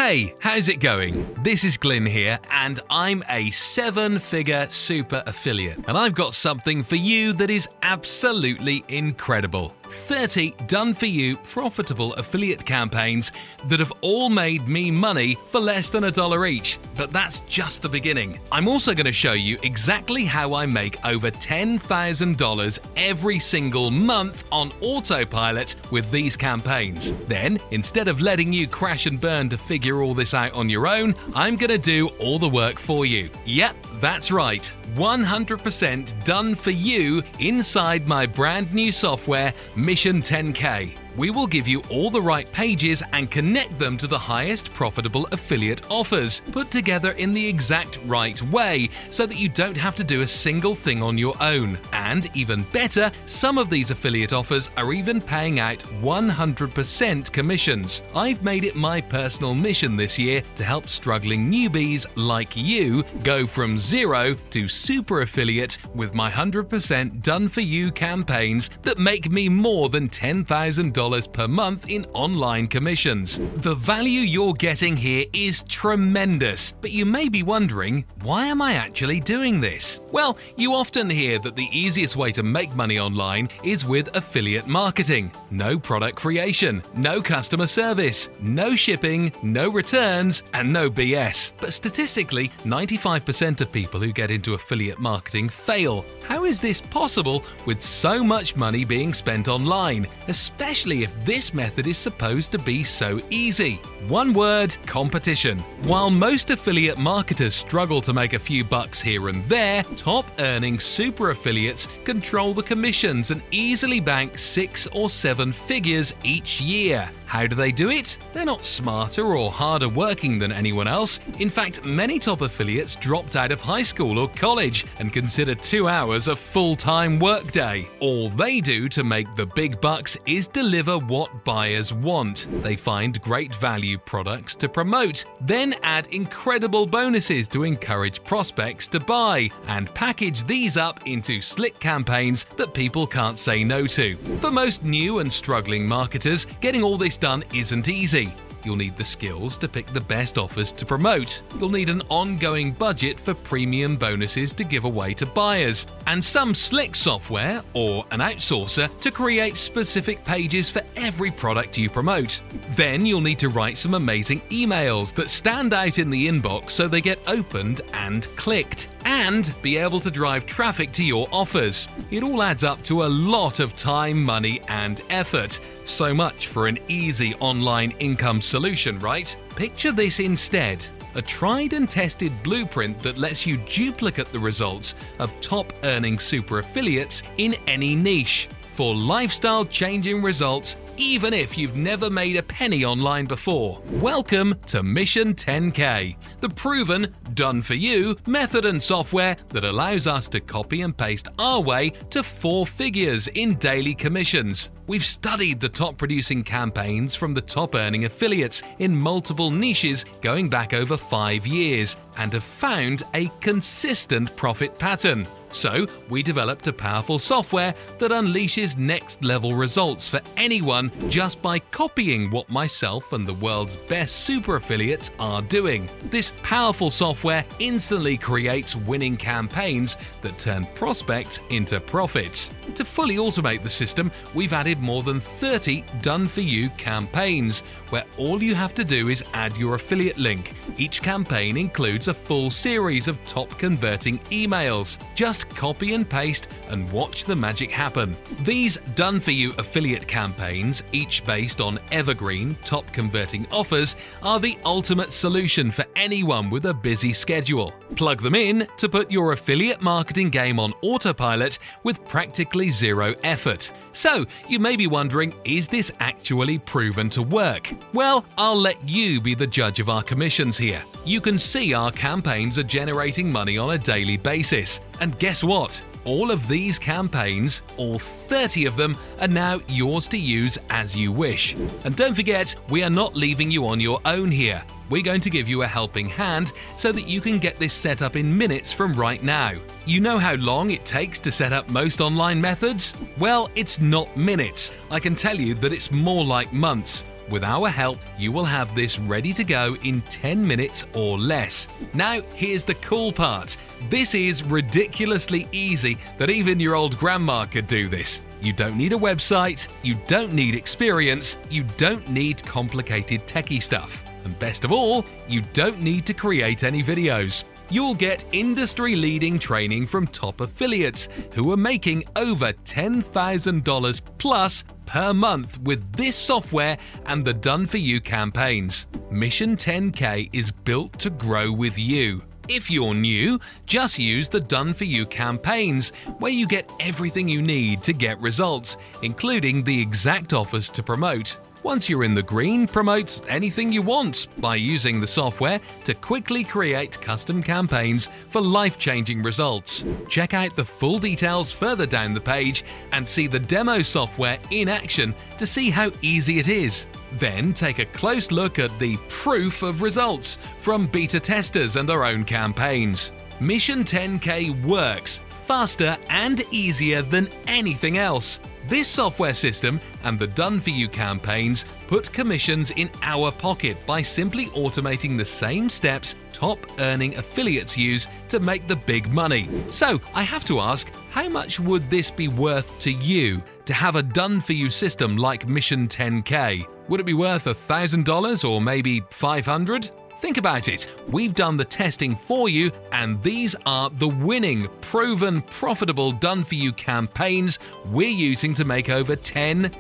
Hey, how's it going? This is Glyn here, and I'm a 7-figure super affiliate, and I've got something for you that is absolutely incredible. 30 done-for-you profitable affiliate campaigns that have all made me money for less than $1 each. But that's just the beginning. I'm also going to show you exactly how I make over $10,000 every single month on autopilot with these campaigns. Then, instead of letting you crash and burn to figure all this out on your own, I'm going to do all the work for you. Yep, that's right. 100% done for you inside my brand new software, Mission10K. We will give you all the right pages and connect them to the highest profitable affiliate offers, put together in the exact right way so that you don't have to do a single thing on your own. And even better, some of these affiliate offers are even paying out 100% commissions. I've made it my personal mission this year to help struggling newbies like you go from zero to super affiliate with my 100% done for you campaigns that make me more than $10,000 per month in online commissions. The value you're getting here is tremendous, but you may be wondering, why am I actually doing this? Well, you often hear that the easiest way to make money online is with affiliate marketing. No product creation, no customer service, no shipping, no returns, and no BS. But statistically, 95% of people who get into affiliate marketing fail. How is this possible with so much money being spent online, especially if this method is supposed to be so easy? One word: competition. While most affiliate marketers struggle to make a few bucks here and there, top-earning super affiliates control the commissions and easily bank 6 or 7 figures each year. How do they do it? They're not smarter or harder working than anyone else. In fact, many top affiliates dropped out of high school or college and consider 2 hours a full-time workday. All they do to make the big bucks is deliver what buyers want. They find great value products to promote, then add incredible bonuses to encourage prospects to buy, and package these up into slick campaigns that people can't say no to. For most new and struggling marketers, getting all this done isn't easy. You'll need the skills to pick the best offers to promote. You'll need an ongoing budget for premium bonuses to give away to buyers, and some slick software or an outsourcer to create specific pages for every product you promote. Then you'll need to write some amazing emails that stand out in the inbox so they get opened and clicked, and be able to drive traffic to your offers. It all adds up to a lot of time, money, and effort. So much for an easy online income solution, right? Picture this instead: a tried and tested blueprint that lets you duplicate the results of top-earning super affiliates in any niche for lifestyle-changing results, even if you've never made a penny online before. Welcome to Mission10K, the proven, done-for-you method and software that allows us to copy and paste our way to 4 figures in daily commissions. We've studied the top-producing campaigns from the top-earning affiliates in multiple niches going back over 5 years and have found a consistent profit pattern. So, we developed a powerful software that unleashes next-level results for anyone just by copying what myself and the world's best super affiliates are doing. This powerful software instantly creates winning campaigns that turn prospects into profits. To fully automate the system, we've added more than 30 done-for-you campaigns, where all you have to do is add your affiliate link. Each campaign includes a full series of top-converting emails. Just copy and paste and watch the magic happen. These done-for-you affiliate campaigns, each based on evergreen, top-converting offers, are the ultimate solution for anyone with a busy schedule. Plug them in to put your affiliate marketing game on autopilot with practically zero effort. So, you may be wondering, is this actually proven to work? Well, I'll let you be the judge of our commissions here. You can see our campaigns are generating money on a daily basis. And guess what? All of these campaigns, all 30 of them, are now yours to use as you wish. And don't forget, we are not leaving you on your own here. We're going to give you a helping hand so that you can get this set up in minutes from right now. You know how long it takes to set up most online methods? Well, it's not minutes. I can tell you that it's more like months. With our help, you will have this ready to go in 10 minutes or less. Now, here's the cool part. This is ridiculously easy that even your old grandma could do this. You don't need a website, you don't need experience, you don't need complicated techie stuff. And best of all, you don't need to create any videos. You'll get industry-leading training from top affiliates who are making over $10,000 plus per month with this software and the done-for-you campaigns. Mission 10K is built to grow with you. If you're new, just use the done-for-you campaigns, where you get everything you need to get results, including the exact offers to promote. Once you're in the green, promote anything you want by using the software to quickly create custom campaigns for life-changing results. Check out the full details further down the page and see the demo software in action to see how easy it is. Then take a close look at the proof of results from beta testers and their own campaigns. Mission 10K works faster and easier than anything else. This software system and the done-for-you campaigns put commissions in our pocket by simply automating the same steps top-earning affiliates use to make the big money. So, I have to ask, how much would this be worth to you to have a done-for-you system like Mission 10K? Would it be worth $1,000 or maybe $500? Think about it. We've done the testing for you, and these are the winning, proven, profitable done-for-you campaigns we're using to make over $10,000.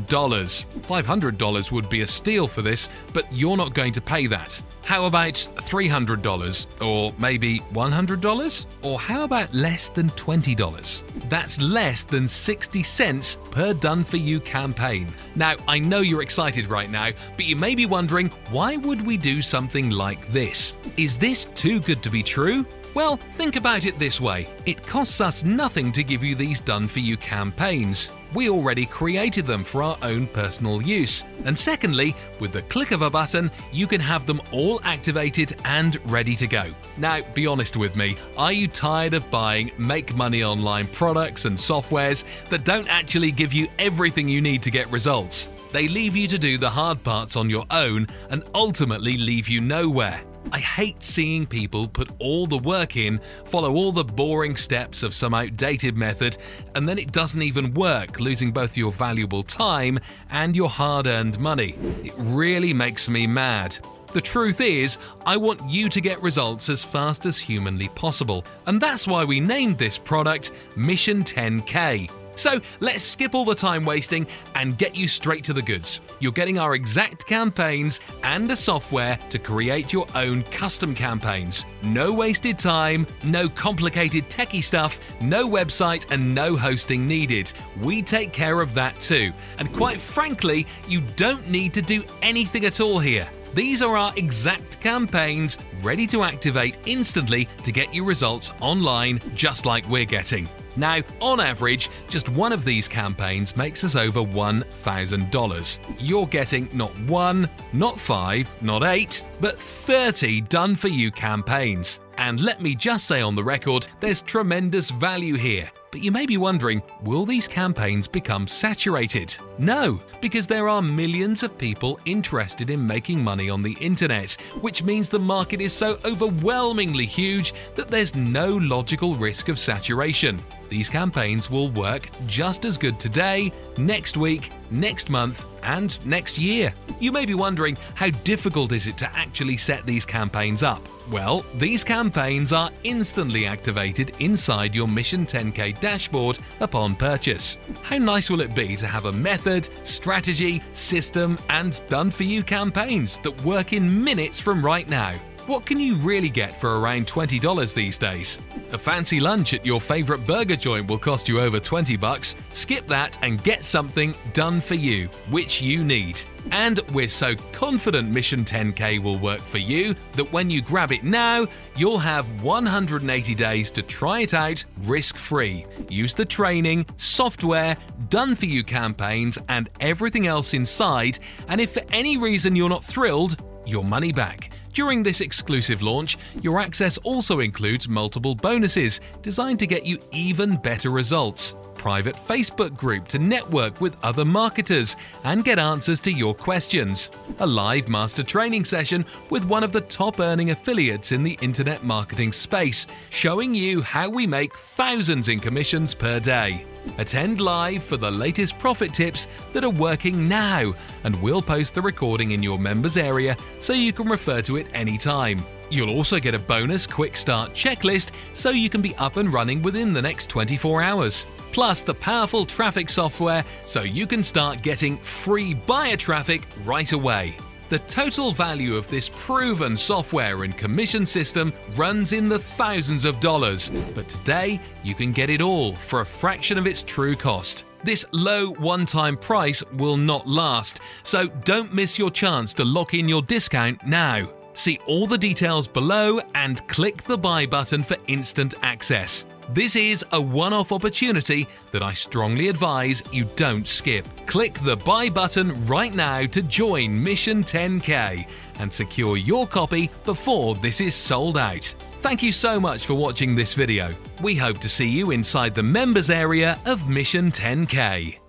$500 would be a steal for this, but you're not going to pay that. How about $300 or maybe $100? Or how about less than $20? That's less than 60 cents per done-for-you campaign. Now, I know you're excited right now, but you may be wondering, why would we do something like this? Is this too good to be true? Well, think about it this way. It costs us nothing to give you these done-for-you campaigns. We already created them for our own personal use. And secondly, with the click of a button, you can have them all activated and ready to go. Now, be honest with me, are you tired of buying make money online products and softwares that don't actually give you everything you need to get results? They leave you to do the hard parts on your own and ultimately leave you nowhere. I hate seeing people put all the work in, follow all the boring steps of some outdated method, and then it doesn't even work, losing both your valuable time and your hard-earned money. It really makes me mad. The truth is, I want you to get results as fast as humanly possible, and that's why we named this product Mission 10K. So let's skip all the time wasting and get you straight to the goods. You're getting our exact campaigns and a software to create your own custom campaigns. No wasted time, no complicated techie stuff, no website and no hosting needed. We take care of that too. And quite frankly, you don't need to do anything at all here. These are our exact campaigns ready to activate instantly to get you results online just like we're getting. Now, on average, just one of these campaigns makes us over $1,000. You're getting not 1, not 5, not 8, but 30 done-for-you campaigns. And let me just say on the record, there's tremendous value here. But you may be wondering, will these campaigns become saturated? No, because there are millions of people interested in making money on the internet, which means the market is so overwhelmingly huge that there's no logical risk of saturation. These campaigns will work just as good today, next week, next month, and next year. You may be wondering, how difficult is it to actually set these campaigns up? Well, these campaigns are instantly activated inside your Mission 10K dashboard upon purchase. How nice will it be to have a method, strategy, system, and done-for-you campaigns that work in minutes from right now? What can you really get for around $20 these days? A fancy lunch at your favorite burger joint will cost you over $20. Skip that and get something done for you, which you need. And we're so confident Mission 10K will work for you that when you grab it now, you'll have 180 days to try it out risk-free. Use the training, software, done-for-you campaigns, and everything else inside, and if for any reason you're not thrilled, your money back. During this exclusive launch, your access also includes multiple bonuses designed to get you even better results. private Facebook group to network with other marketers and get answers to your questions, a live master training session with one of the top earning affiliates in the internet marketing space, showing you how we make thousands in commissions per day. Attend live for the latest profit tips that are working now, and we'll post the recording in your members area so you can refer to it anytime. You'll also get a bonus quick start checklist so you can be up and running within the next 24 hours. Plus the powerful traffic software so you can start getting free buyer traffic right away. The total value of this proven software and commission system runs in the thousands of dollars, but today you can get it all for a fraction of its true cost. This low one-time price will not last, so don't miss your chance to lock in your discount now. See all the details below and click the buy button for instant access. This is a one-off opportunity that I strongly advise you don't skip. Click the buy button right now to join Mission10K and secure your copy before this is sold out. Thank you so much for watching this video. We hope to see you inside the members area of Mission10K.